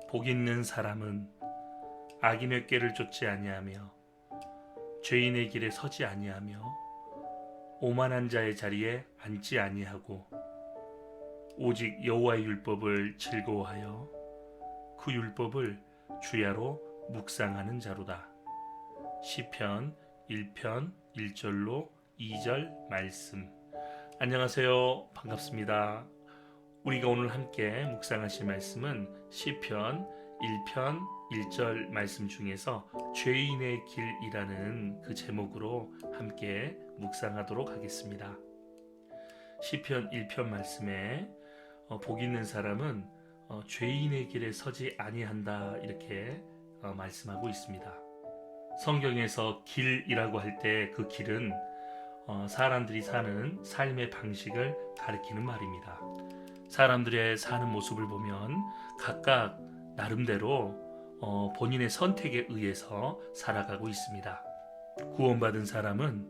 복 있는 사람은 악인의 꾀를 쫓지 아니하며 죄인의 길에 서지 아니하며 오만한 자의 자리에 앉지 아니하고 오직 여호와의 율법을 즐거워하여 그 율법을 주야로 묵상하는 자로다. 시편 1편 1절로 2절 말씀. 안녕하세요. 반갑습니다. 우리가 오늘 함께 묵상하실 말씀은 시편 1편 1절 말씀 중에서 죄인의 길이라는 그 제목으로 함께 묵상하도록 하겠습니다. 시편 1편 말씀에 복 있는 사람은 죄인의 길에 서지 아니한다 이렇게 말씀하고 있습니다. 성경에서 길이라고 할 때 그 길은 사람들이 사는 삶의 방식을 가리키는 말입니다. 사람들의 사는 모습을 보면 각각 나름대로 본인의 선택에 의해서 살아가고 있습니다. 구원받은 사람은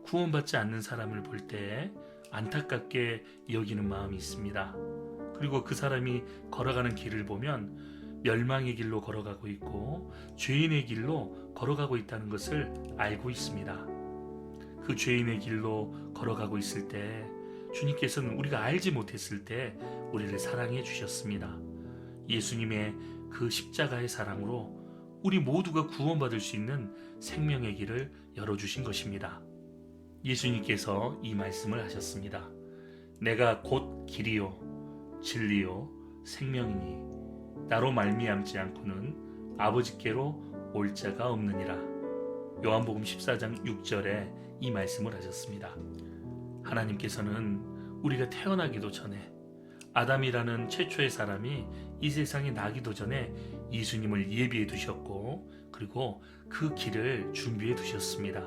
구원받지 않는 사람을 볼 때 안타깝게 여기는 마음이 있습니다. 그리고 그 사람이 걸어가는 길을 보면 멸망의 길로 걸어가고 있고 죄인의 길로 걸어가고 있다는 것을 알고 있습니다. 그 죄인의 길로 걸어가고 있을 때 주님께서는 우리가 알지 못했을 때 우리를 사랑해 주셨습니다. 예수님의 그 십자가의 사랑으로 우리 모두가 구원받을 수 있는 생명의 길을 열어주신 것입니다. 예수님께서 이 말씀을 하셨습니다. 내가 곧 길이요 진리요 생명이니 나로 말미암지 않고는 아버지께로 올 자가 없느니라. 요한복음 14장 6절에 이 말씀을 하셨습니다. 하나님께서는 우리가 태어나기도 전에 아담이라는 최초의 사람이 이 세상에 나기도 전에 예수님을 예비해 두셨고 그리고 그 길을 준비해 두셨습니다.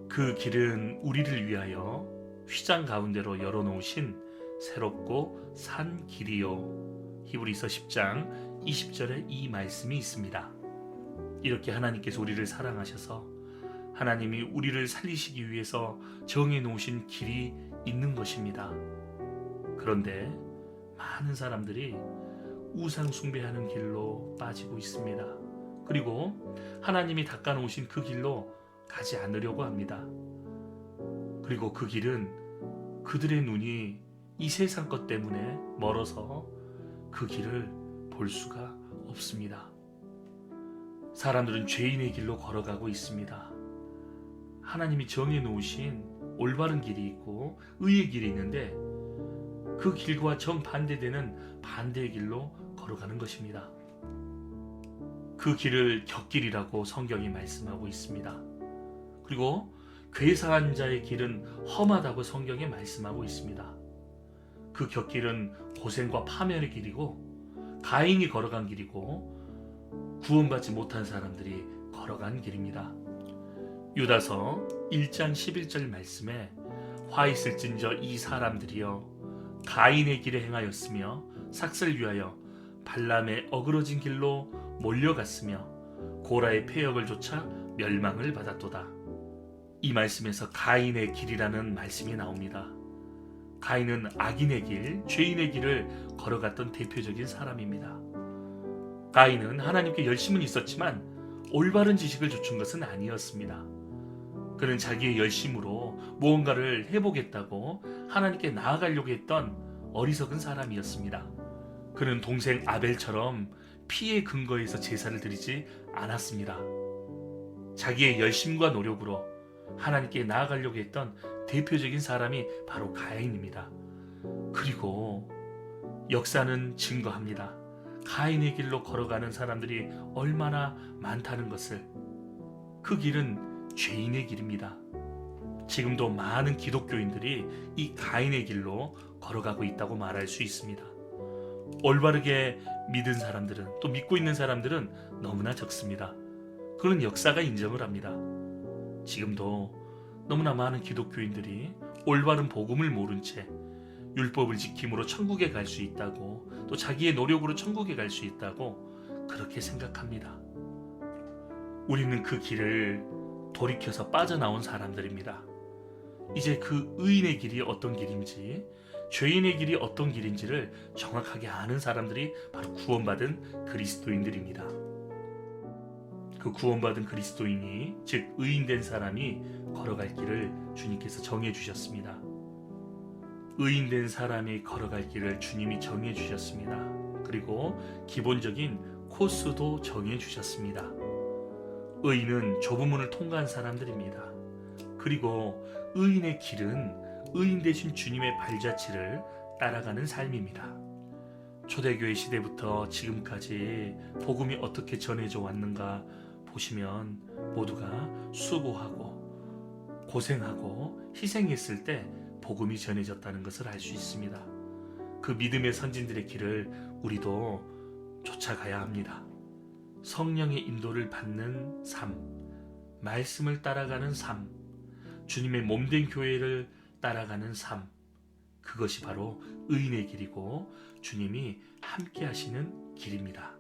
그 길은 우리를 위하여 휘장 가운데로 열어놓으신 새롭고 산 길이요. 히브리서 10장 20절에 이 말씀이 있습니다. 이렇게 하나님께서 우리를 사랑하셔서 하나님이 우리를 살리시기 위해서 정해 놓으신 길이 있는 것입니다. 그런데 많은 사람들이 우상 숭배하는 길로 빠지고 있습니다. 그리고 하나님이 닦아 놓으신 그 길로 가지 않으려고 합니다. 그리고 그 길은 그들의 눈이 이 세상 것 때문에 멀어서 그 길을 볼 수가 없습니다. 사람들은 죄인의 길로 걸어가고 있습니다. 하나님이 정해 놓으신 올바른 길이 있고 의의 길이 있는데 그 길과 정반대되는 반대의 길로 걸어가는 것입니다. 그 길을 곁길이라고 성경이 말씀하고 있습니다. 그리고 괴사한 자의 길은 험하다고 성경에 말씀하고 있습니다. 그 곁길은 고생과 파멸의 길이고 가인이 걸어간 길이고 구원받지 못한 사람들이 걸어간 길입니다. 유다서 1장 11절 말씀에 화 있을진저 이 사람들이여 가인의 길에 행하였으며 삭슬 위하여 발람의 어그러진 길로 몰려갔으며 고라의 폐역을 좇아 멸망을 받았도다. 이 말씀에서 가인의 길이라는 말씀이 나옵니다. 가인은 악인의 길, 죄인의 길을 걸어갔던 대표적인 사람입니다. 가인은 하나님께 열심은 있었지만 올바른 지식을 갖춘 것은 아니었습니다. 그는 자기의 열심으로 무언가를 해보겠다고 하나님께 나아가려고 했던 어리석은 사람이었습니다. 그는 동생 아벨처럼 피의 근거에서 제사를 드리지 않았습니다. 자기의 열심과 노력으로 하나님께 나아가려고 했던 대표적인 사람이 바로 가인입니다. 그리고 역사는 증거합니다. 가인의 길로 걸어가는 사람들이 얼마나 많다는 것을. 그 길은 죄인의 길입니다. 지금도 많은 기독교인들이 이 가인의 길로 걸어가고 있다고 말할 수 있습니다. 올바르게 믿은 사람들은 또 믿고 있는 사람들은 너무나 적습니다. 그런 역사가 인정을 합니다. 지금도 너무나 많은 기독교인들이 올바른 복음을 모른 채 율법을 지킴으로 천국에 갈 수 있다고 또 자기의 노력으로 천국에 갈 수 있다고 그렇게 생각합니다. 우리는 그 길을 돌이켜서 빠져나온 사람들입니다. 이제 그 의인의 길이 어떤 길인지 죄인의 길이 어떤 길인지를 정확하게 아는 사람들이 바로 구원받은 그리스도인들입니다. 그 구원받은 그리스도인이, 즉 의인된 사람이 걸어갈 길을 주님께서 정해 주셨습니다. 의인된 사람이 걸어갈 길을 주님이 정해 주셨습니다. 그리고 기본적인 코스도 정해 주셨습니다. 의인은 좁은 문을 통과한 사람들입니다. 그리고 의인의 길은 의인 되신 주님의 발자취를 따라가는 삶입니다. 초대교회 시대부터 지금까지 복음이 어떻게 전해져 왔는가 보시면 모두가 수고하고 고생하고 희생했을 때 복음이 전해졌다는 것을 알 수 있습니다. 그 믿음의 선진들의 길을 우리도 쫓아가야 합니다. 성령의 인도를 받는 삶, 말씀을 따라가는 삶, 주님의 몸된 교회를 따라가는 삶, 그것이 바로 의인의 길이고 주님이 함께 하시는 길입니다.